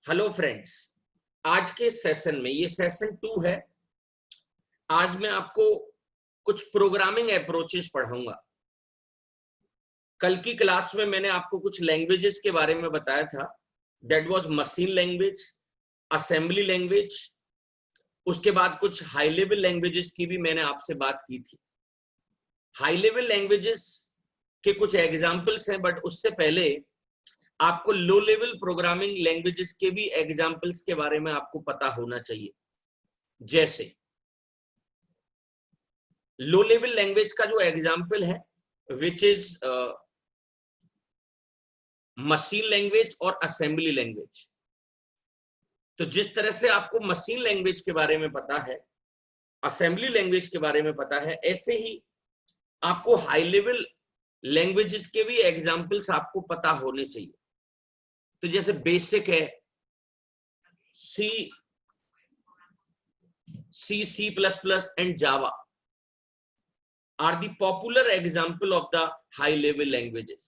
Hello friends, आज के session में ये सेशन 2 है। आज मैं आपको कुछ प्रोग्रामिंग अप्रोचेस पढ़ाऊंगा। कल की क्लास में मैंने आपको कुछ लैंग्वेजेस के बारे में बताया था। That was machine language, assembly language. उसके बाद कुछ हाई लेवल लैंग्वेजेस की भी मैंने आपसे बात की थी। हाई लेवल लैंग्वेजेस के कुछ एग्जाम्पल्स हैं, बट उससे पहले आपको लो लेवल प्रोग्रामिंग लैंग्वेजेस के भी एग्जाम्पल्स के बारे में आपको पता होना चाहिए। जैसे लो लेवल लैंग्वेज का जो एग्जाम्पल है विच इज मशीन लैंग्वेज और असेंबली लैंग्वेज। तो जिस तरह से आपको मशीन लैंग्वेज के बारे में पता है, असेंबली लैंग्वेज के बारे में पता है, ऐसे ही आपको हाई लेवल लैंग्वेजेस के भी एग्जाम्पल्स आपको पता होने चाहिए। तो जैसे बेसिक है C++ and Java are the popular example of the high level languages.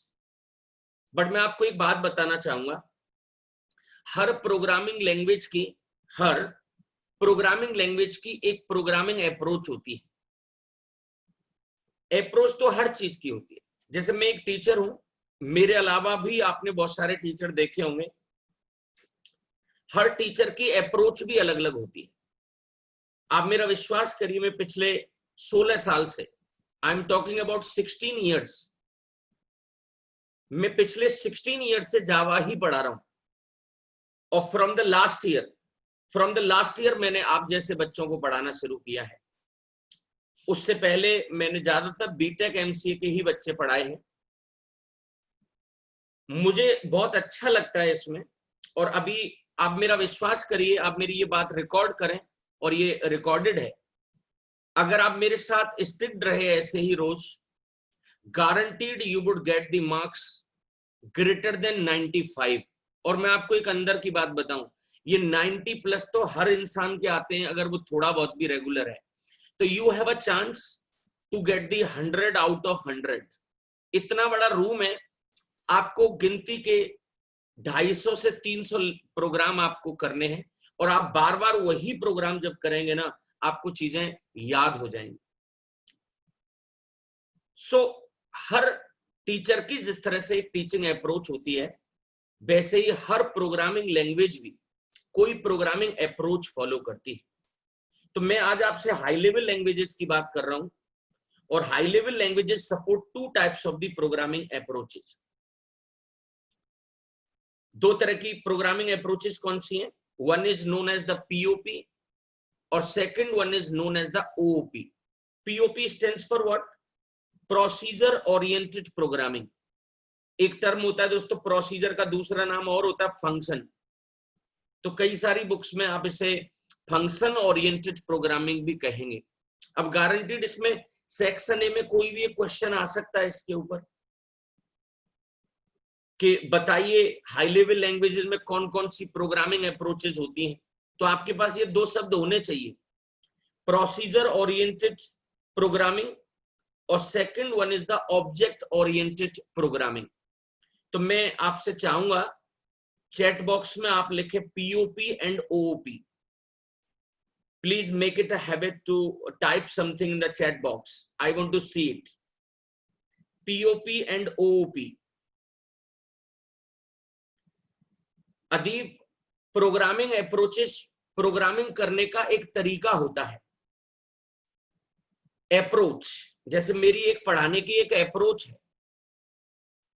But मैं आपको एक बात बताना चाहूंगा, हर प्रोग्रामिंग लैंग्वेज की एक प्रोग्रामिंग अप्रोच होती है। अप्रोच तो हर चीज की होती है। जैसे मैं एक टीचर हूं, मेरे अलावा भी आपने बहुत सारे टीचर देखे होंगे। हर टीचर की अप्रोच भी अलग अलग होती है। आप मेरा विश्वास करिए, मैं पिछले 16 साल से, I am talking about 16 years, मैं पिछले 16 ईयर्स से जावा ही पढ़ा रहा हूं। और फ्रॉम द लास्ट ईयर मैंने आप जैसे बच्चों को पढ़ाना शुरू किया है। उससे पहले मैंने ज्यादातर बीटेक एमसीए के ही बच्चे पढ़ाए हैं। मुझे बहुत अच्छा लगता है इसमें। और अभी आप मेरा विश्वास करिए, आप मेरी ये बात रिकॉर्ड करें, और ये रिकॉर्डेड है। अगर आप मेरे साथ स्टिक्ड रहे ऐसे ही रोज, guaranteed you would get the marks greater than 95। और मैं आपको एक अंदर की बात बताऊं, ये 90+ तो हर इंसान के आते हैं अगर वो थोड़ा बहुत भी रेगुलर है। तो you have a chance to get the 100 out of 100। इतना बड़ा रूम है, आपको गिनती के 250 से 300 प्रोग्राम आपको करने हैं, और आप बार बार वही प्रोग्राम जब करेंगे ना, आपको चीजें याद हो जाएंगी। सो हर टीचर की जिस तरह से एक टीचिंग अप्रोच होती है, वैसे ही हर प्रोग्रामिंग लैंग्वेज भी कोई प्रोग्रामिंग अप्रोच फॉलो करती है। तो मैं आज आपसे हाई लेवल लैंग्वेजेस की बात कर रहा हूं, और high level languages support 2 types of the programming approaches. 2 तरह की प्रोग्रामिंग अप्रोचेस कौन सी हैं? One is known as the POP और second one is known as the OOP. POP stands for what? Procedure oriented programming. एक term होता है दोस्तों प्रोसीजर का, दूसरा नाम और होता है फंक्शन। तो कई सारी बुक्स में आप इसे फंक्शन ओरिएंटेड प्रोग्रामिंग भी कहेंगे। अब गारंटीड इसमें सेक्शन ए में कोई भी एक क्वेश्चन आ सकता है इसके ऊपर कि बताइए हाई लेवल लैंग्वेजेस में कौन कौन सी प्रोग्रामिंग अप्रोचेस होती हैं। तो आपके पास ये 2 शब्द होने चाहिए, प्रोसीजर ओरिएंटेड प्रोग्रामिंग और second one is the object oriented programming. तो मैं आपसे चाहूंगा चैट बॉक्स में आप लिखे POP and OOP. Please make it a habit to type something in the chat box. I want to see it. POP and OOP. Adeeb, programming approaches programming करने का एक तरीका होता है। अप्रोच जैसे मेरी एक पढ़ाने की एक अप्रोच है,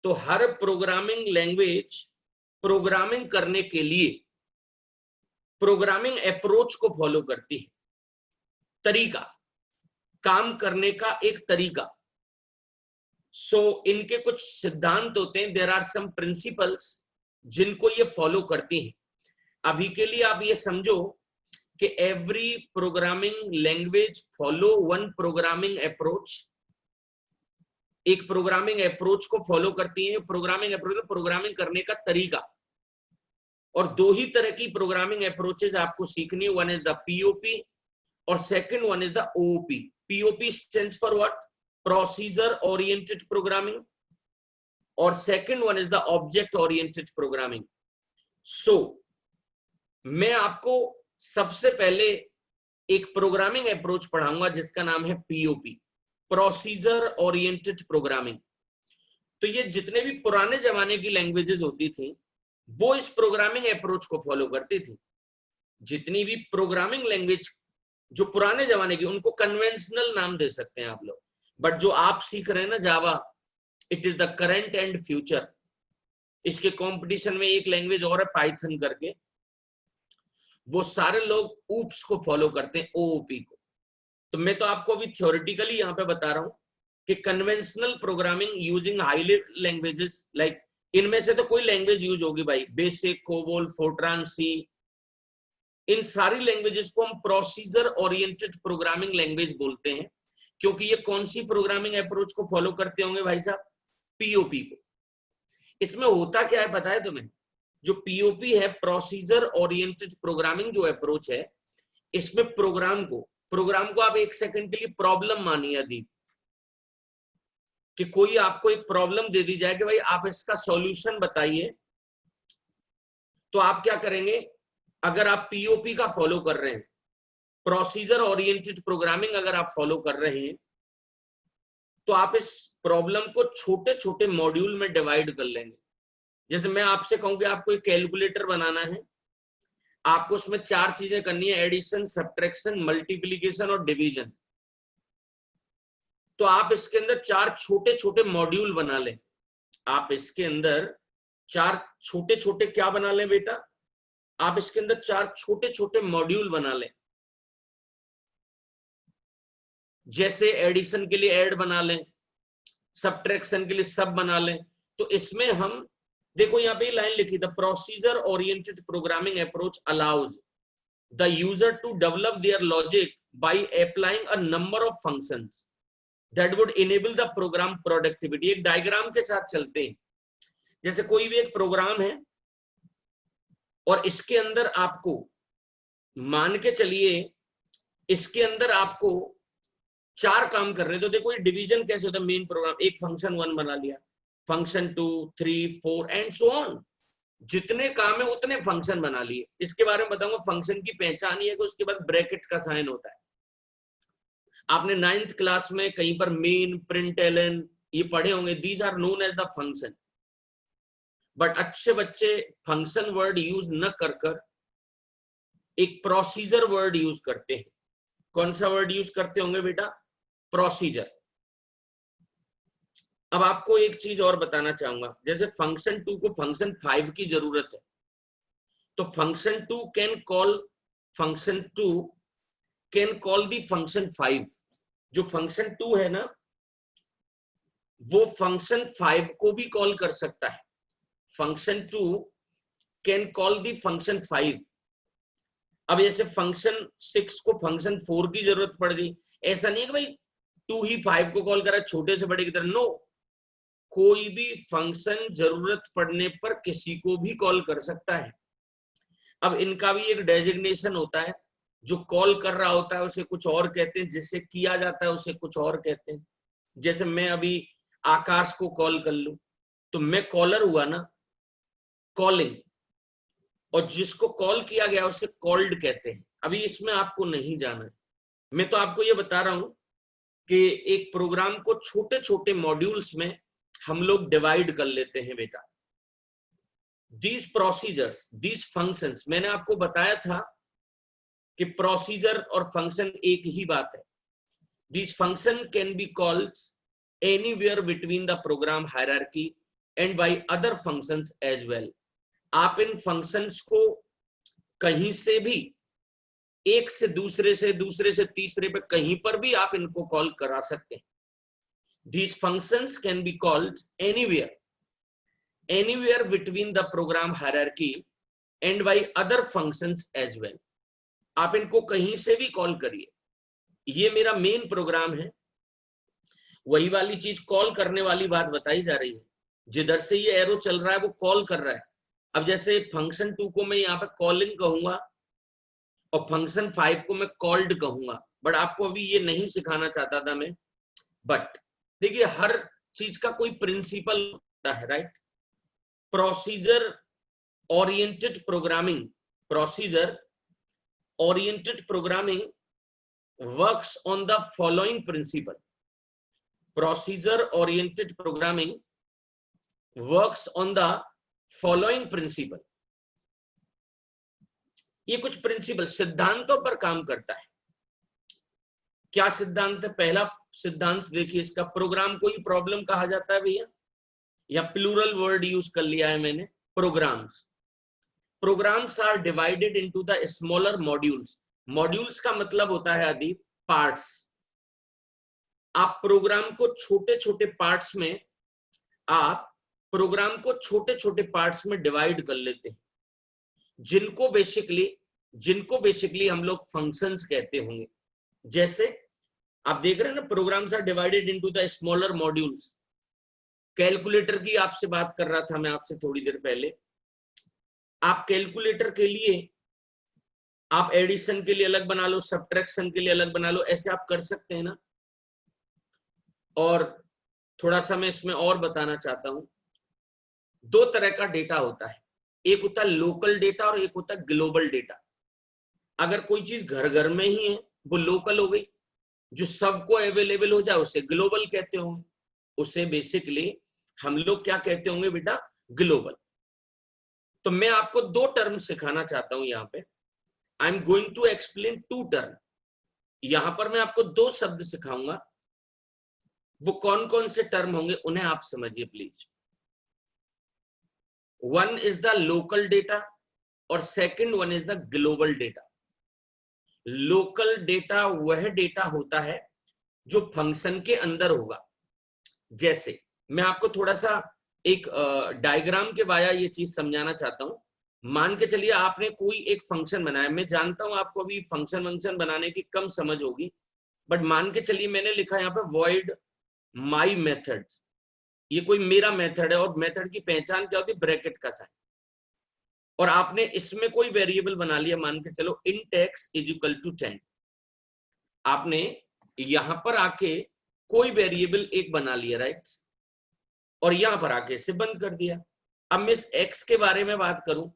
तो हर प्रोग्रामिंग लैंग्वेज प्रोग्रामिंग करने के लिए प्रोग्रामिंग अप्रोच को फॉलो करती है। तरीका, काम करने का एक तरीका। सो इनके कुछ सिद्धांत होते हैं, देयर आर सम प्रिंसिपल्स जिनको ये फॉलो करती हैं। अभी के लिए आप ये समझो कि every programming language follow one programming approach. एक प्रोग्रामिंग अप्रोच को फॉलो करती है। प्रोग्रामिंग अप्रोच प्रोग्रामिंग करने का तरीका। और 2 ही तरह की प्रोग्रामिंग अप्रोचेस आपको सीखनी है, वन इज द पीओपी और second one is the OOP. POP stands for what? Procedure oriented programming, और second one is the object oriented programming. So मैं आपको सबसे पहले एक प्रोग्रामिंग अप्रोच पढ़ाऊंगा जिसका नाम है पीओपी, प्रोसीजर ओरिएंटेड प्रोग्रामिंग। तो ये जितने भी पुराने जमाने की लैंग्वेजेस होती थी वो इस प्रोग्रामिंग अप्रोच को फॉलो करती थी। जितनी भी प्रोग्रामिंग लैंग्वेज जो पुराने जमाने की, उनको कन्वेंशनल नाम दे सकते हैं आप लोग, बट जो आप सीख रहे हैं ना Java, it is the current and future. इसके कंपटीशन में एक लैंग्वेज और है पाइथन करके, वो सारे लोग ऊप्स को फॉलो करते हैं, ओओपी को। तो मैं तो आपको अभी थ्योरेटिकली यहाँ पे बता रहा हूँ कि conventional programming using high level languages, like इनमें से तो कोई लैंग्वेज यूज होगी भाई, बेसिक, कोबोल, फोर्ट्रान, सी, इन सारी लैंग्वेजेस को हम प्रोसीजर ओरिएंटेड प्रोग्रामिंग लैंग्वेज बोलते हैं, क्योंकि ये कौन सी प्रोग्रामिंग अप्रोच को फॉलो करते होंगे भाई साहब? पीओपी को। इसमें होता क्या है पता है तुम्हें? जो पीओपी है, प्रोसीजर ओरिएंटेड प्रोग्रामिंग जो अप्रोच है, इसमें प्रोग्राम को आप एक सेकंड के लिए प्रॉब्लम मानिए अदीप, कि कोई आपको एक प्रॉब्लम दे दी जाए कि भाई आप इसका सॉल्यूशन बताइए, तो आप क्या करेंगे? अगर आप पीओपी का फॉलो कर रहे हैं, प्रोसीजर ओरिएंटेड प्रोग्रामिंग अगर आप फॉलो कर रहे हैं, तो आप इस प्रॉब्लम को छोटे छोटे मॉड्यूल में डिवाइड कर लेंगे। जैसे मैं आपसे कहूं कि आपको एक कैलकुलेटर बनाना है, आपको उसमें 4 चीजें करनी है, एडिशन, सब्ट्रैक्शन, मल्टीप्लीकेशन और डिवीजन। तो आप इसके अंदर 4 छोटे छोटे मॉड्यूल बना लें। आप इसके अंदर 4 छोटे छोटे क्या बना लें बेटा? आप इसके अंदर 4 छोटे छोटे मॉड्यूल बना लें। जैसे एडिशन के लिए ऐड बना लें, सब्ट्रैक्शन के लिए सब बना लें। तो इसमें हम देखो यहाँ पे लाइन लिखी, the procedure oriented programming approach allows the user to develop their logic by applying a number of functions that would enable the program productivity. एक डायग्राम के साथ चलते हैं। जैसे कोई भी एक प्रोग्राम है और इसके अंदर आपको मान के चलिए, इसके अंदर आपको 4 काम कर रहे हैं। तो देखो ये डिवीजन कैसे होता है, मेन प्रोग्राम, एक फंक्शन 1 बना लिया, फंक्शन 2, 3, 4 एंड सो ऑन। जितने काम है उतने फंक्शन बना लिए। इसके बारे में बताऊंगा। फंक्शन की पहचान ये है कि उसके बाद ब्रैकेट का साइन होता है। आपने 9th क्लास में कहीं पर मेन, प्रिंट एलन ये पढ़े होंगे। These are known as the function. But अच्छे बच्चे फंक्शन वर्ड यूज न कर कर एक प्रोसीजर वर्ड यूज करते हैं। कौन सा वर्ड यूज करते होंगे बेटा? प्रोसीजर। अब आपको एक चीज और बताना चाहूंगा। जैसे फंक्शन 2 को फंक्शन 5 की जरूरत है, तो function 2 can call the function 5। जो फंक्शन 2 है ना, वो फंक्शन 5 को भी कॉल कर सकता है। Function 2 can call the function 5। अब जैसे फंक्शन 6 को फंक्शन 4 की जरूरत पड़ गई, ऐसा नहीं है कि भाई 2 ही 5 को कॉल करा छोटे से बड़े की तरह। नो, कोई भी फंक्शन जरूरत पड़ने पर किसी को भी कॉल कर सकता है। अब इनका भी एक डेजिग्नेशन होता है। जो कॉल कर रहा होता है उसे कुछ और कहते हैं, जिससे किया जाता है उसे कुछ और कहते हैं। जैसे मैं अभी आकाश को कॉल कर लूं तो मैं कॉलर हुआ ना, कॉलिंग, और जिसको कॉल किया गया उसे कॉल्ड कहते हैं। अभी इसमें आपको नहीं जाना है, मैं तो आपको ये बता रहा हूं कि एक प्रोग्राम को छोटे छोटे मॉड्यूल्स में हम लोग डिवाइड कर लेते हैं बेटा। दीज प्रोसीजर्स, दीज फंक्शंस, मैंने आपको बताया था कि प्रोसीजर और फंक्शन एक ही बात है। These function can be called anywhere between the program hierarchy and by other functions as well. आप इन फंक्शंस को कहीं से भी, एक से दूसरे से तीसरे पे कहीं पर भी आप इनको कॉल करा सकते हैं। These functions can be called anywhere between the program hierarchy and by other functions as well. आप इनको कहीं से भी कॉल करिए। ये मेरा मेन प्रोग्राम है, वही वाली चीज कॉल करने वाली बात बताई जा रही है। जिधर से ये एरो चल रहा है वो कॉल कर रहा है। अब जैसे फंक्शन 2 को मैं यहाँ पे कॉलिंग कहूंगा और फंक्शन 5 को मैं कॉल्ड कहूंगा, बट आपको अभी ये नहीं सिखाना चाहता था मैं। बट देखिए हर चीज का कोई प्रिंसिपल होता है, right? Procedure oriented programming procedure oriented programming works on the following principle. Procedure oriented programming works on the following principle. ये कुछ प्रिंसिपल सिद्धांतों पर काम करता है। क्या सिद्धांत है? पहला सिद्धांत देखिए इसका, प्रोग्राम को ही प्रॉब्लम कहा जाता है भैया, या प्लूरल वर्ड यूज कर लिया है मैंने, programs. Programs are divided into the smaller modules. Modules का मतलब होता है आदि पार्ट्स। आप प्रोग्राम को छोटे छोटे पार्ट्स में, आप प्रोग्राम को छोटे छोटे पार्ट्स में डिवाइड कर लेते हैं, जिनको बेसिकली हम लोग फंक्शंस कहते होंगे। जैसे आप देख रहे हैं ना, programs are divided into the smaller modules. Calculator की आपसे बात कर रहा था मैं आपसे थोड़ी देर पहले। आप कैलकुलेटर के लिए आप एडिशन के लिए अलग बना लो, सब्ट्रैक्शन के लिए अलग बना लो, ऐसे आप कर सकते हैं ना। और थोड़ा सा मैं इसमें और बताना चाहता हूं, दो तरह का डेटा होता है, एक होता है लोकल डेटा और एक होता है ग्लोबल डेटा। अगर कोई चीज घर घर में ही है वो लोकल हो गई, जो सबको अवेलेबल हो जाए उसे ग्लोबल कहते होंगे, उसे बेसिकली हम लोग क्या कहते होंगे बेटा? ग्लोबल। तो मैं आपको दो टर्म सिखाना चाहता हूं यहाँ पे। I am going to explain two term. यहां पर मैं आपको दो शब्द सिखाऊंगा, वो कौन कौन से टर्म होंगे उन्हें आप समझिए please. One is the local data और second one is the global data. Local data वह डेटा होता है जो फंक्शन के अंदर होगा। जैसे मैं आपको थोड़ा सा एक डायग्राम के वाया ये चीज समझाना चाहता हूं। मान के चलिए आपने कोई एक फंक्शन बनाया, मैं जानता हूं आपको अभी फंक्शन बनाने की कम समझ होगी, बट मान के चलिए मैंने लिखा यहाँ पे वॉइड माई मेथड। ये कोई मेरा मेथड है और मेथड की पहचान क्या होती है? ब्रैकेट का साइन। और आपने इसमें कोई वेरिएबल बना लिया, मान के चलो int x is equal to 10। आपने यहां पर आके कोई वेरिएबल एक बना लिया, राइट, और यहां पर आके इसे बंद कर दिया। अब मैं इस x के बारे में बात करूं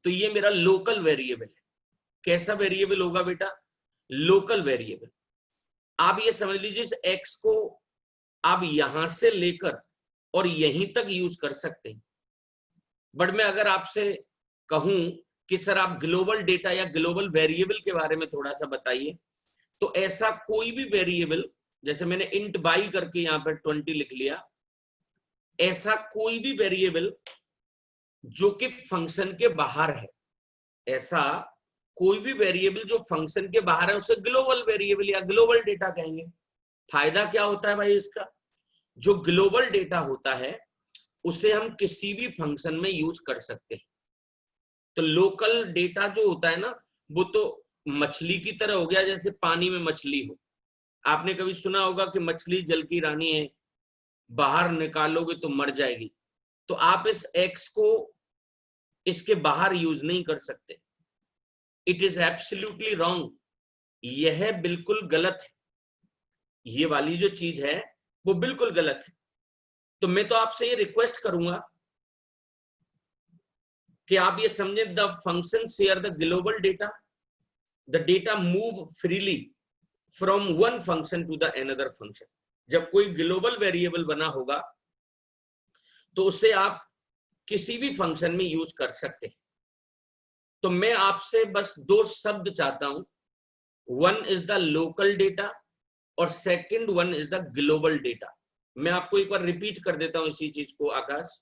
तो ये मेरा लोकल वेरिएबल है। कैसा वेरिएबल होगा बेटा? Local variable. आप ये समझ लीजिए इस x को आप यहां से लेकर और यहीं तक यूज कर सकते हैं। बट मैं अगर आपसे कहूं कि सर आप ग्लोबल डेटा या ग्लोबल वेरिएबल के बारे में थोड़ा सा बताइए, तो ऐसा कोई भी वेरिएबल, जैसे मैंने इंट बाई करके यहां पर 20 लिख लिया, ऐसा कोई भी वेरिएबल जो कि फंक्शन के बाहर है, ऐसा कोई भी वेरिएबल जो फंक्शन के बाहर है उसे ग्लोबल वेरिएबल या ग्लोबल डेटा कहेंगे। फायदा क्या होता है भाई इसका? जो ग्लोबल डेटा होता है उसे हम किसी भी फंक्शन में यूज कर सकते हैं। तो लोकल डेटा जो होता है ना, वो तो मछली की तरह हो गया, जैसे पानी में मछली हो। आपने कभी सुना होगा कि मछली जल की रानी है, बाहर निकालोगे तो मर जाएगी। तो आप इस x को इसके बाहर यूज नहीं कर सकते। It is absolutely wrong. यह बिल्कुल गलत है। ये वाली जो चीज है वो बिल्कुल गलत है। तो मैं तो आपसे ये रिक्वेस्ट करूंगा कि आप ये समझें, the function share the global data, the data move freely from one function to the another function. जब कोई ग्लोबल वेरिएबल बना होगा तो उसे आप किसी भी फंक्शन में यूज कर सकते हैं। तो मैं आपसे बस दो शब्द चाहता हूं, one is the local data और second one is the global data. मैं आपको एक बार रिपीट कर देता हूं इसी चीज को आकाश।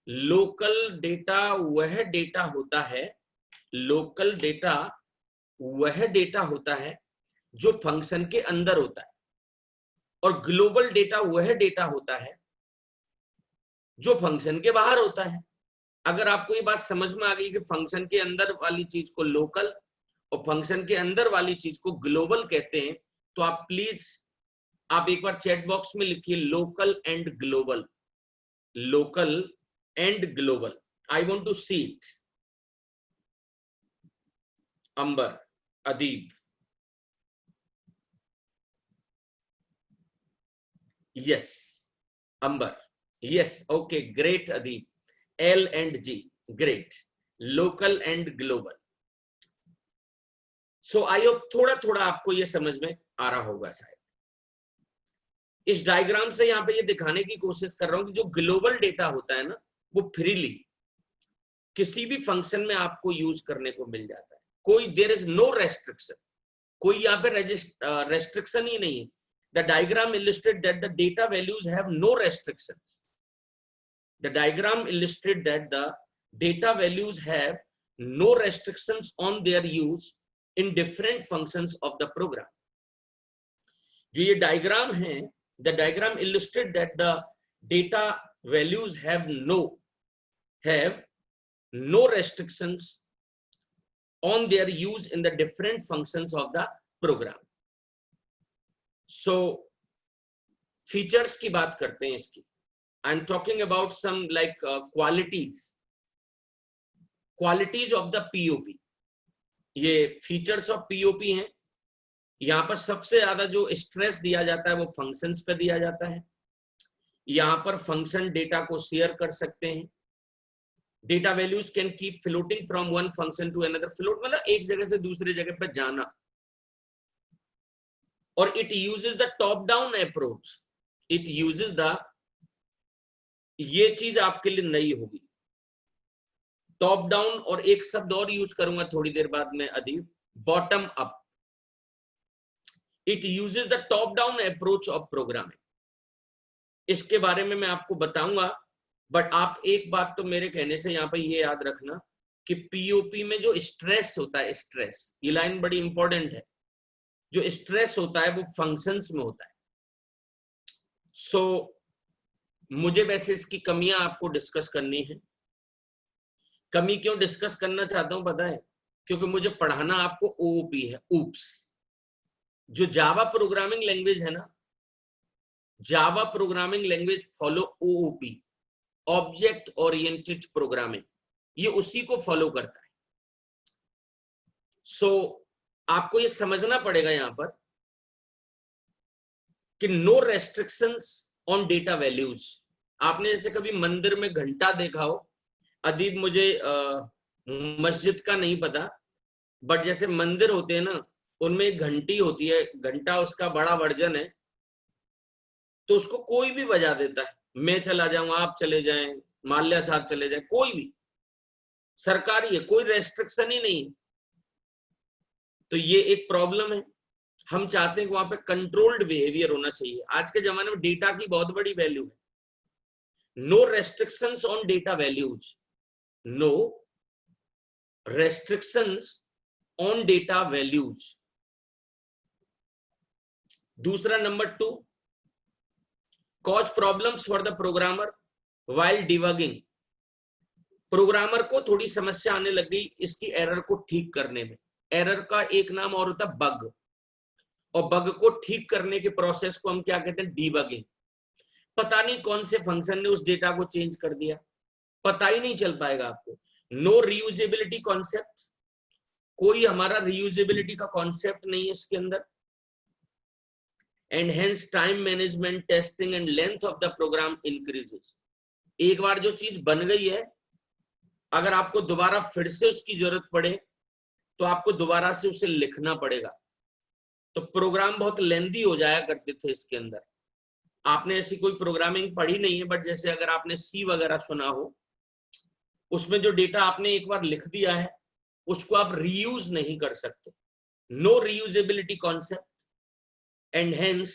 लोकल डेटा वह डेटा होता है, लोकल डेटा वह डेटा होता है जो फंक्शन के अंदर होता है, और ग्लोबल डेटा वह डेटा होता है जो फंक्शन के बाहर होता है। अगर आपको ये बात समझ में आ गई कि फंक्शन के अंदर वाली चीज को लोकल और फंक्शन के अंदर वाली चीज को ग्लोबल कहते हैं, तो आप प्लीज आप एक बार चैट बॉक्स में लिखिए local and global, local and global. I want to see it. Ambar, Adeeb, yes Ambar, yes, okay great Adeeb, L and G, great. Local and global. So I hope थोड़ा थोड़ा आपको ये समझ में आ रहा होगा शायद। इस डायग्राम से यहाँ पे ये दिखाने की कोशिश कर रहा हूं कि जो ग्लोबल डेटा होता है ना, वो फ्रीली किसी भी फंक्शन में आपको यूज करने को मिल जाता है। कोई देयर इज नो रेस्ट्रिक्शन, कोई यहाँ पे रेस्ट्रिक्शन ही नहीं है। The diagram illustrate that the data values have no restrictions. The diagram illustrate that the data values have no restrictions on their use in different functions of the program. जो ये diagram है, the diagram illustrate that the data values have no restrictions on their use in the different functions of the program. So features की बात करते हैं इसकी। I'm talking about some like qualities of the POP। ये features of POP हैं। यहाँ पर सबसे ज्यादा जो स्ट्रेस दिया जाता है वो फंक्शंस पे दिया जाता है। यहाँ पर फंक्शन डेटा को शेयर कर सकते हैं। Data values can keep floating from one function to another. Float मतलब एक जगह से दूसरी जगह पर जाना। और it uses the top down approach. It uses the, ये चीज आपके लिए नई होगी, टॉप डाउन, और एक शब्द और यूज करूंगा थोड़ी देर बाद में अदीब, bottom up. It uses the top down approach of programming. इसके बारे में मैं आपको बताऊंगा, बट आप एक बात तो मेरे कहने से यहाँ पे ये याद रखना कि पीओपी में जो स्ट्रेस होता है, स्ट्रेस, ये लाइन बड़ी इंपॉर्टेंट है, जो स्ट्रेस होता है वो फंक्शंस में होता है। सो मुझे वैसे इसकी कमियां आपको डिस्कस करनी है। कमी क्यों डिस्कस करना चाहता हूं पता है? क्योंकि मुझे पढ़ाना आपको ओओपी है, ऊप्स। जो जावा प्रोग्रामिंग लैंग्वेज है ना, Java programming language follow OOP, object oriented programming, ये उसी को फॉलो करता है। सो आपको ये समझना पड़ेगा यहां पर कि no restrictions on data values. आपने जैसे कभी मंदिर में घंटा देखा हो, अदीब मुझे मस्जिद का नहीं पता, बट जैसे मंदिर होते हैं ना, उनमें एक घंटी होती है, घंटा उसका बड़ा वर्जन है, तो उसको कोई भी बजा देता है। मैं चला जाऊं, आप चले जाएं, माल्या साहब चले जाएं, कोई भी, सरकारी है, कोई रेस्ट्रिक्शन ही नहीं। तो ये एक प्रॉब्लम है। हम चाहते हैं कि वहां पे कंट्रोल्ड बिहेवियर होना चाहिए। आज के जमाने में डेटा की बहुत बड़ी वैल्यू है। No restrictions on data values, no restrictions on data values. दूसरा, number 2, cause problems for the programmer while debugging। Programmer को थोड़ी समस्या आने लग गई इसकी एरर को ठीक करने में। एरर का एक नाम और होता है बग, और बग को ठीक करने के प्रोसेस को हम क्या कहते हैं? डीबगिंग। पता नहीं कौन से फंक्शन ने उस डेटा को चेंज कर दिया, पता ही नहीं चल पाएगा आपको। नो रीयूजेबिलिटी कॉन्सेप्ट, कोई हमारा रीयूजेबिलिटी का कॉन्सेप्ट नहीं है इसके अंदर। and hence time management, testing and length of the program increases। एक बार जो चीज बन गई है, अगर आपको दोबारा फिर से उसकी जरूरत पड़े तो आपको दोबारा से उसे लिखना पड़ेगा। तो प्रोग्राम बहुत लेंदी हो जाया करते थे इसके अंदर। आपने ऐसी कोई प्रोग्रामिंग पढ़ी नहीं है, बट जैसे अगर आपने सी वगैरह सुना हो, उसमें जो डेटा आपने एक बार लिख दिया है उसको आप रीयूज नहीं कर सकते। No reusability concept, and hence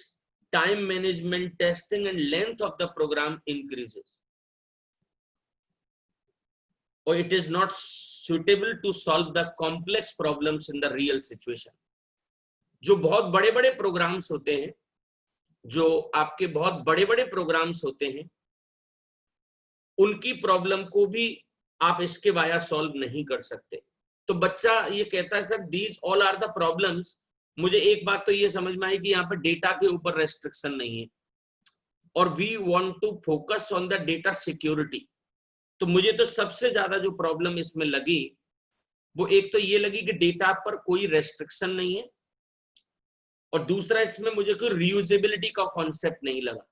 time management, testing and length of the program increases, or it is not suitable to solve the complex problems in the real situation। जो बहुत बड़े बड़े प्रोग्राम्स होते हैं, जो आपके बहुत बड़े बड़े प्रोग्राम्स होते हैं, उनकी प्रॉब्लम को भी आप इसके वाया सॉल्व नहीं कर सकते। तो बच्चा ये कहता है sir these all are the problems. मुझे एक बात तो ये समझ में आई कि यहाँ पर डेटा के ऊपर रेस्ट्रिक्शन नहीं है, और we want to focus on the data security. तो मुझे तो सबसे ज्यादा जो प्रॉब्लम इसमें लगी वो एक तो ये लगी कि डेटा पर कोई रेस्ट्रिक्शन नहीं है, और दूसरा इसमें मुझे कोई रीयूजेबिलिटी का कॉन्सेप्ट नहीं लगा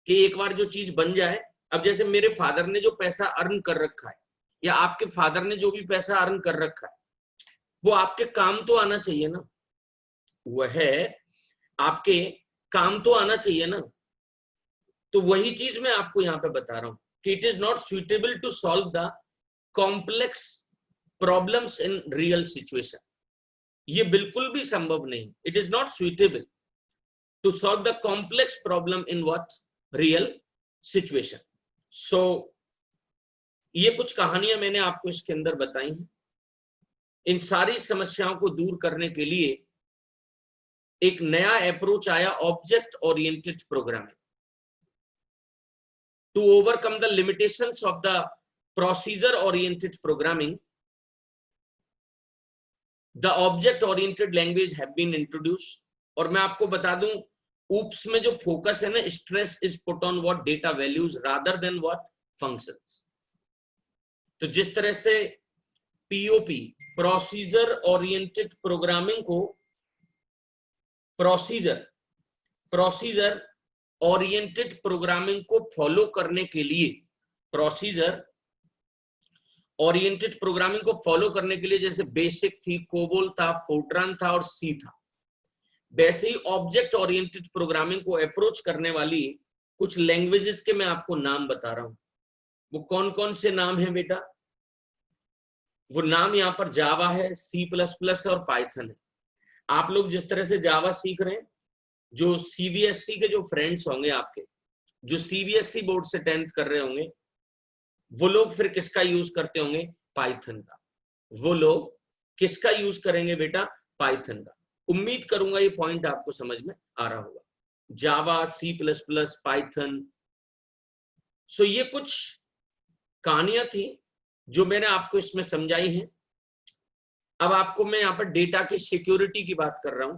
कि एक बार जो चीज बन जाए। अब जैसे मेरे फादर ने जो पैसा अर्न कर रखा है या आपके फादर ने जो भी पैसा अर्न कर रखा है वो आपके काम तो आना चाहिए ना, वह आपके काम तो आना चाहिए ना। तो वही चीज मैं आपको यहाँ पे बता रहा हूं कि it is not suitable to solve the complex problems in real situation. ये बिल्कुल भी संभव नहीं, it is not suitable to solve the complex problem in what real situation. So ये कुछ कहानियां मैंने आपको इसके अंदर बताई हैं। इन सारी समस्याओं को दूर करने के लिए एक नया अप्रोच आया, object oriented programming, to overcome the limitations of the procedure oriented programming. The object oriented language have been introduced. और मैं आपको बता दूं, ऊप्स में जो फोकस है ना, stress is put on what data values rather than what functions. तो जिस तरह से पीओपी, प्रोसीजर ओरिएंटेड प्रोग्रामिंग को प्रोसीजर ओरिएंटेड प्रोग्रामिंग को फॉलो करने के लिए, प्रोसीजर ओरिएंटेड प्रोग्रामिंग को फॉलो करने के लिए जैसे बेसिक थी, कोबोल था, फोर्ट्रान था और सी था, वैसे ही ऑब्जेक्ट ओरिएंटेड प्रोग्रामिंग को अप्रोच करने वाली कुछ लैंग्वेजेस के मैं आपको नाम बता रहा हूं। वो कौन कौन से नाम हैं बेटा? वो नाम यहाँ पर जावा है, C++ और पाइथन है। आप लोग जिस तरह से जावा सीख रहे हैं, जो सीबीएसई के जो फ्रेंड्स होंगे आपके, जो सीबीएसई बोर्ड से 10th कर रहे होंगे, वो लोग फिर किसका यूज करते होंगे? पाइथन का। वो लोग किसका यूज करेंगे बेटा? पाइथन का। उम्मीद करूंगा ये पॉइंट आपको समझ में आ रहा होगा। जावा, C++, पाइथन। सो ये कुछ कहानियां थी जो मैंने आपको इसमें समझाई हैं। अब आपको मैं यहाँ पर डेटा की सिक्योरिटी की बात कर रहा हूं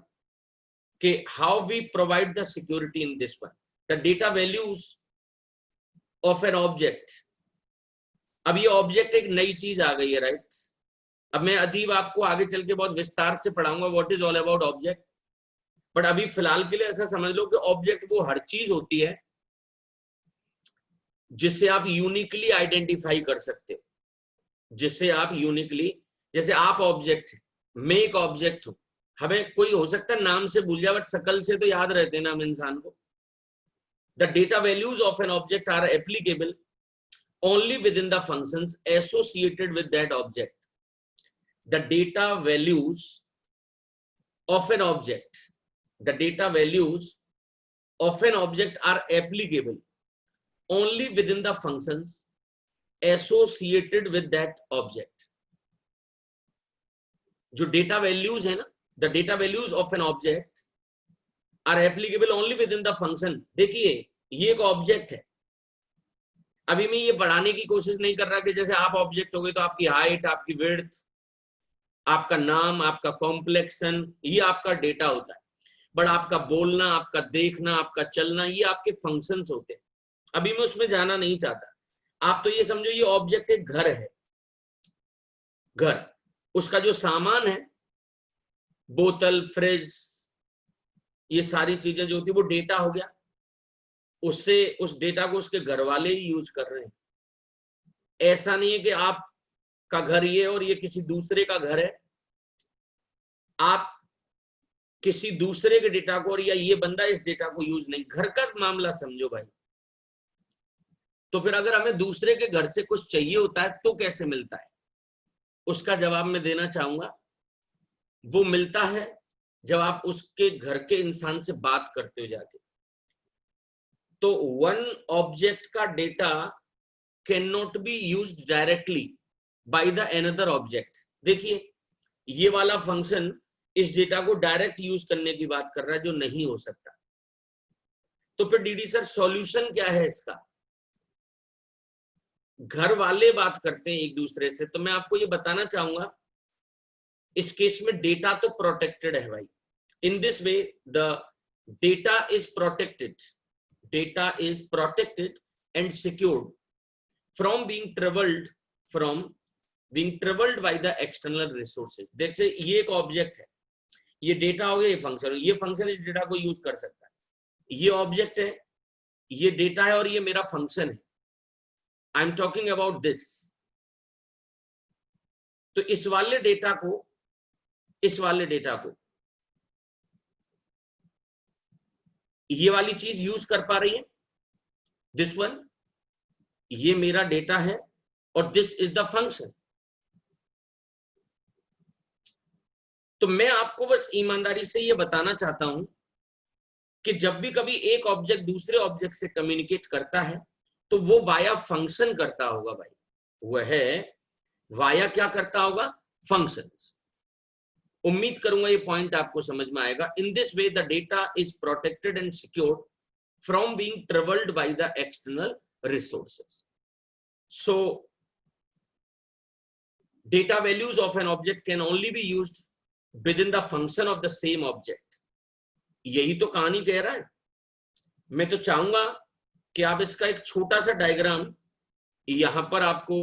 कि how we provide the security in this one, the data values of an object. अब ये ऑब्जेक्ट एक नई चीज आ गई है, राइट? अब मैं अदीब आपको आगे चल के बहुत विस्तार से पढ़ाऊंगा what is all about object, but अभी फिलहाल के लिए ऐसा समझ लो कि ऑब्जेक्ट वो हर चीज होती है जिससे आप यूनिकली आइडेंटिफाई कर सकते हो, जिससे आप यूनिकली, जैसे आप ऑब्जेक्ट, मैं एक ऑब्जेक्ट हूं। हमें कोई हो सकता है नाम से भूल जाए, बट शकल से तो याद रहते हैं नाम इंसान को। The data values of an object are applicable only within the functions associated with that object. The data values of an object, the data values of an object are applicable only within the functions associated with that object. जो data values है ना, the data values of an object are applicable only within the function। देखिए ये एक object है। अभी मैं ये बढ़ाने की कोशिश नहीं कर रहा कि जैसे आप ऑब्जेक्ट हो गए तो आपकी हाइट, आपकी विड्थ, आपका नाम, आपका कॉम्प्लेक्शन, ये आपका डेटा होता है। बट आपका बोलना, आपका देखना, आपका चलना, ये आपके फंक्शंस होते हैं। अभी मैं उसमें जाना नहीं चाहता। आप तो ये समझो ये ऑब्जेक्ट एक घर है। घर, उसका जो सामान है, बोतल, फ्रिज, ये सारी चीजें जो होती है वो डेटा हो गया। उससे उस डेटा को उसके घर वाले ही यूज कर रहे हैं। ऐसा नहीं है कि आपका घर ये और ये किसी दूसरे का घर है, आप किसी दूसरे के डेटा को और या ये बंदा इस डेटा को यूज नहीं। घर का मामला समझो भाई। तो फिर अगर हमें दूसरे के घर से कुछ चाहिए होता है तो कैसे मिलता है? उसका जवाब मैं देना चाहूंगा। वो मिलता है जब आप उसके घर के इंसान से बात करते हो जाके। तो वन ऑब्जेक्ट का data can not be used directly by the another object. देखिए ये वाला फंक्शन इस डेटा को डायरेक्ट यूज करने की बात कर रहा है, जो नहीं हो सकता। तो फिर डीडी सर सॉल्यूशन क्या है इसका? घर वाले बात करते हैं एक दूसरे से, तो मैं आपको ये बताना चाहूंगा इस केस में डेटा तो प्रोटेक्टेड है भाई। In this way the data is protected, data is protected and secured from being traveled by the external resources। देखिए ये एक ऑब्जेक्ट है, ये डेटा हो गया, ये फंक्शन हो, ये फंक्शन इस डेटा को यूज कर सकता है। ये ऑब्जेक्ट है, ये डेटा है और ये मेरा फंक्शन है। I am talking about this. तो इस वाले डेटा को ये वाली चीज यूज कर पा रही है, दिस वन, ये मेरा डेटा है और दिस इज द फंक्शन। तो मैं आपको बस ईमानदारी से ये बताना चाहता हूं कि जब भी कभी एक ऑब्जेक्ट दूसरे ऑब्जेक्ट से कम्युनिकेट करता है तो वो वाया फंक्शन करता होगा भाई, वह वाया क्या करता होगा, फंक्शंस। उम्मीद करूंगा ये पॉइंट आपको समझ में आएगा। In this way the data is protected and secured from being travelled by the external resources. So data values of an object can only be used within the function of the same object। यही तो कहानी कह रहा है। मैं तो चाहूंगा कि आप इसका एक छोटा सा डायग्राम यहां पर आपको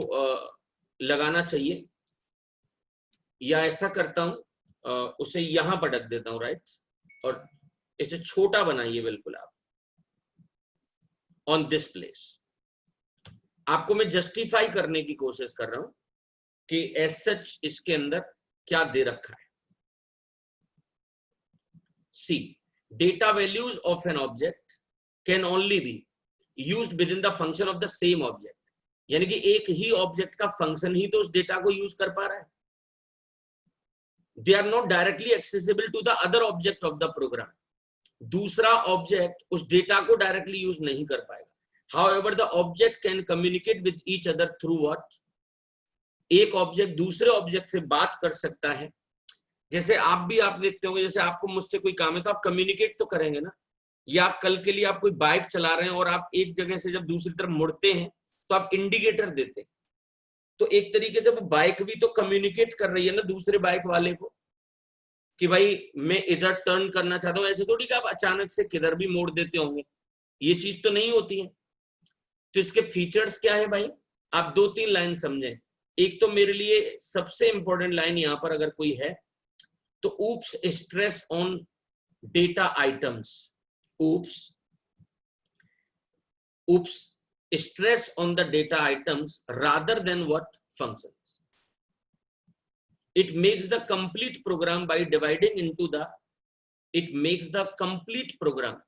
लगाना चाहिए, या ऐसा करता हूं उसे यहां पर रख देता हूं, राइट, और इसे छोटा बनाइए बिल्कुल आप ऑन दिस प्लेस। आपको मैं जस्टिफाई करने की कोशिश कर रहा हूं कि एज सच इसके अंदर क्या दे रखा है। See, data values of an object can only be used within the function of the same object, यानी कि एक ही ऑब्जेक्ट का फंक्शन ही तो उस डेटा को यूज कर पा रहा है। They are not directly accessible to the other object of the program. दूसरा ऑब्जेक्ट उस डेटा को डायरेक्टली यूज नहीं कर पाएगा। However the object can communicate with each other through what, एक ऑब्जेक्ट दूसरे ऑब्जेक्ट से बात कर सकता है। जैसे आप देखते होंगे, जैसे आपको मुझसे कोई काम है तो आप कम्युनिकेट तो करेंगे ना, या आप कल के लिए आप कोई बाइक चला रहे हैं और आप एक जगह से जब दूसरी तरफ मुड़ते हैं तो आप इंडिकेटर देते हैं। तो एक तरीके से वो बाइक भी तो कम्युनिकेट कर रही है ना दूसरे बाइक वाले को कि भाई मैं इधर टर्न करना चाहता हूँ। ऐसे थोड़ी कि आप अचानक से किधर भी मोड़ देते होंगे, ये चीज तो नहीं होती है। तो इसके फीचर्स क्या है भाई, आप 2-3 लाइन समझें। एक तो मेरे लिए सबसे इंपॉर्टेंट लाइन यहां पर अगर कोई है तो oops stress on data items, oops stress on the data items rather than what functions। it makes the complete program by dividing into the, it makes the complete program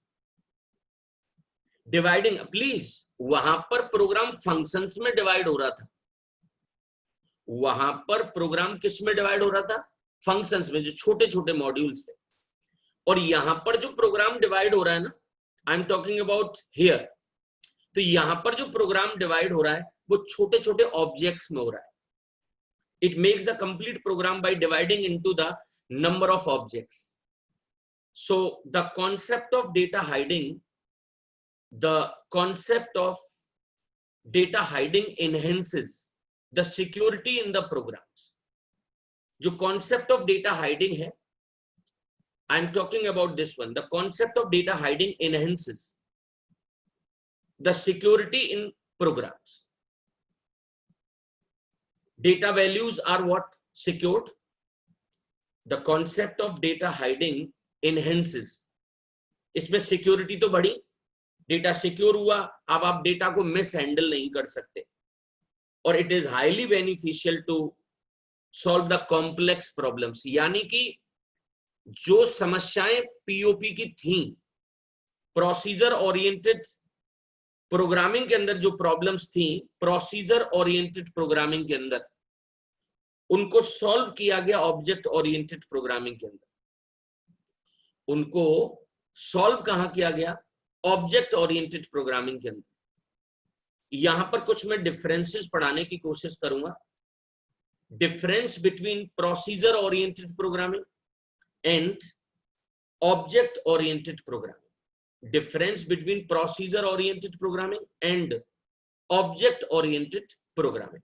dividing. Please, वहां पर programme functions में divide हो रहा था, वहां पर programme किस में डिवाइड हो रहा था, फंक्शंस में, जो छोटे छोटे मॉड्यूल्स थे। और यहां पर जो प्रोग्राम डिवाइड हो रहा है ना, I am talking about here, तो यहां पर जो प्रोग्राम डिवाइड हो रहा है वो छोटे छोटे ऑब्जेक्ट्स में हो रहा है। It makes the complete program by dividing into the number of objects. So the concept of data hiding, the concept of data hiding enhances the security in the programs। जो concept of data hiding है, I am talking about this one, the concept of data hiding enhances the security in programs। data values are what secured, the concept of data hiding enhances, इसमें security तो बढ़ी, data secure हुआ, अब आप data को miss handle नहीं कर सकते। और it is highly beneficial to solve the complex problems, यानी कि जो समस्याएं पीओपी की थी, प्रोसीजर ओरिएंटेड प्रोग्रामिंग के अंदर जो प्रॉब्लम्स थी, प्रोसीजर ओरिएंटेड प्रोग्रामिंग के अंदर, उनको सॉल्व किया गया ऑब्जेक्ट ओरिएंटेड प्रोग्रामिंग के अंदर। उनको सॉल्व कहां किया गया, ऑब्जेक्ट ओरिएंटेड प्रोग्रामिंग के अंदर। यहां पर कुछ मैं डिफरेंसेस पढ़ाने की कोशिश करूंगा। Difference between procedure oriented programming and object oriented programming, difference between procedure oriented programming and object oriented programming.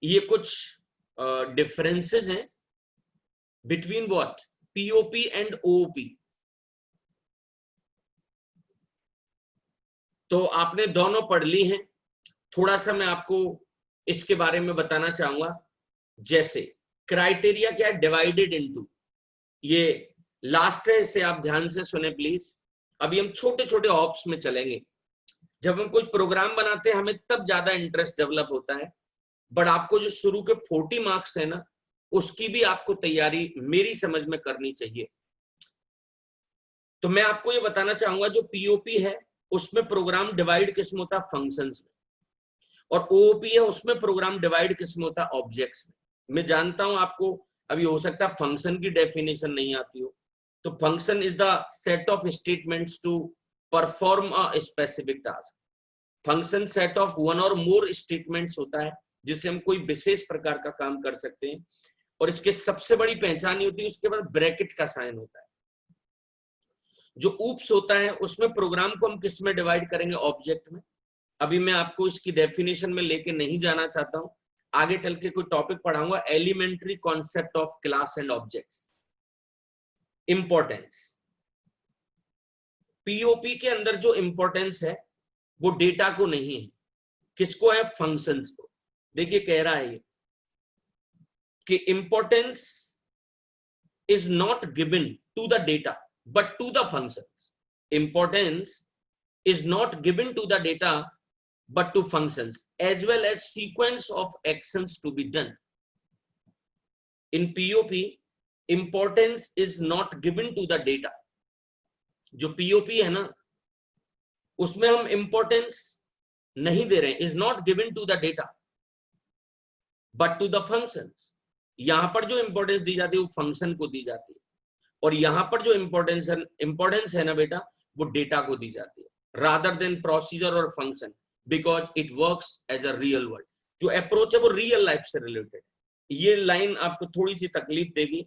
ये कुछ डिफरेंसेस हैं between what, POP and OOP. तो आपने दोनों पढ़ ली हैं, थोड़ा सा मैं आपको इसके बारे में बताना चाहूंगा। जैसे क्राइटेरिया क्या है, डिवाइडेड इनटू, ये लास्ट है, इसे आप ध्यान से सुने प्लीज। अभी हम छोटे छोटे ऑप्स में चलेंगे। जब हम कोई प्रोग्राम बनाते हैं हमें तब ज्यादा इंटरेस्ट डेवलप होता है बट आपको जो शुरू के 40 मार्क्स है ना, उसकी भी आपको तैयारी मेरी समझ में करनी चाहिए। तो मैं आपको ये बताना चाहूंगा, जो पीओपी है उसमें प्रोग्राम डिवाइड किस में होता है, फंक्शंस में, और ओओपी है उसमें प्रोग्राम डिवाइड किस में होता है, ऑब्जेक्ट्स में। मैं जानता हूं आपको अभी हो सकता है फंक्शन की डेफिनेशन नहीं आती हो, तो function is the set of statements to perform a specific task. Function set of one or more statements होता है जिससे हम कोई विशेष प्रकार का काम कर सकते हैं, और इसके सबसे बड़ी पहचान ये होती है उसके बाद ब्रैकेट का साइन होता है। जो ऊप्स होता है उसमें प्रोग्राम को हम किस में डिवाइड करेंगे, ऑब्जेक्ट में। अभी मैं आपको इसकी डेफिनेशन में लेके नहीं जाना चाहता हूं, आगे चल के कोई टॉपिक पढ़ाऊंगा, elementary concept of class and objects. Importance, POP के अंदर जो इंपॉर्टेंस है वो डेटा को नहीं है, किसको है, फंक्शंस को। देखिए कह रहा है ये कि importance is not given to the data but to the functions. Importance is not given to the data but to functions as well as sequence of actions to be done. In POP, importance is not given to the data. जो POP है ना उसमें हम importance नहीं दे रहे हैं, is not given to the data but to the functions. यहां पर जो importance दी जाती है वो function को दी जाती है, और यहां पर जो importance है ना बेटा, वो data को दी जाती है rather than procedure or function, because it works as a real world. जो अप्रोच है वो रियल लाइफ से रिलेटेड। ये लाइन आपको थोड़ी सी तकलीफ देगी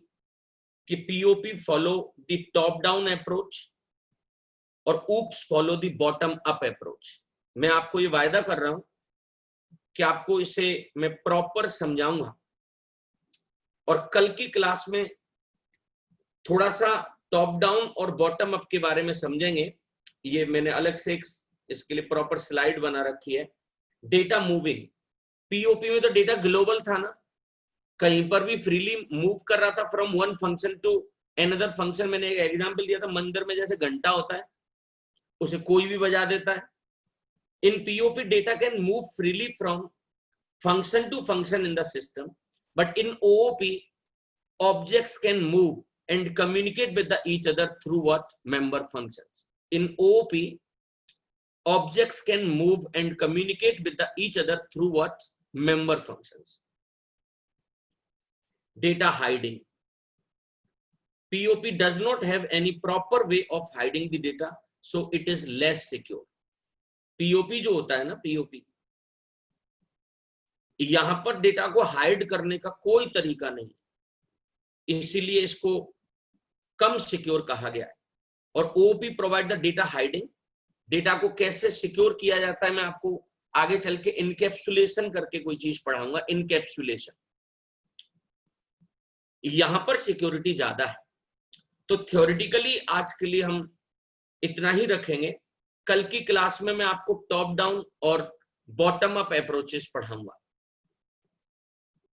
कि POP follow the top down approach और OOPs follow the bottom up approach. मैं आपको ये वायदा कर रहा हूं कि आपको इसे मैं प्रॉपर समझाऊंगा, और कल की क्लास में थोड़ा सा टॉप डाउन और बॉटम अप के बारे में समझेंगे। ये मैंने अलग से इसके लिए प्रॉपर स्लाइड बना रखी है। डेटा मूविंग, पीओपी में तो डेटा ग्लोबल था ना, कहीं पर भी फ्रीली मूव कर रहा था from one function to another function. मैंने एक एग्जांपल दिया था, मंदिर में जैसे घंटा होता है उसे कोई भी बजा देता है। In POP data can move freely from function to function in the system, but in OOP objects can move and communicate with each other through what, member functions. In OOP, objects can move and communicate with each other through what, member functions. Data hiding, POP does not have any proper way of hiding the data, so it is less secure. POP जो होता है ना, POP यहां पर data को hide करने का कोई तरीका नहीं, इसीलिए इसको कम सिक्योर कहा गया है। और OP provide the data hiding. Data को कैसे सिक्योर किया जाता है मैं आपको आगे चल के इनकैप्सुलेशन करके कोई चीज पढ़ाऊंगा, इनकैप्सुलेशन, यहां पर सिक्योरिटी ज्यादा है। तो थ्योरेटिकली आज के लिए हम इतना ही रखेंगे, कल की क्लास में मैं आपको टॉप डाउन और बॉटम अप अप्रोचेस पढ़ाऊंगा।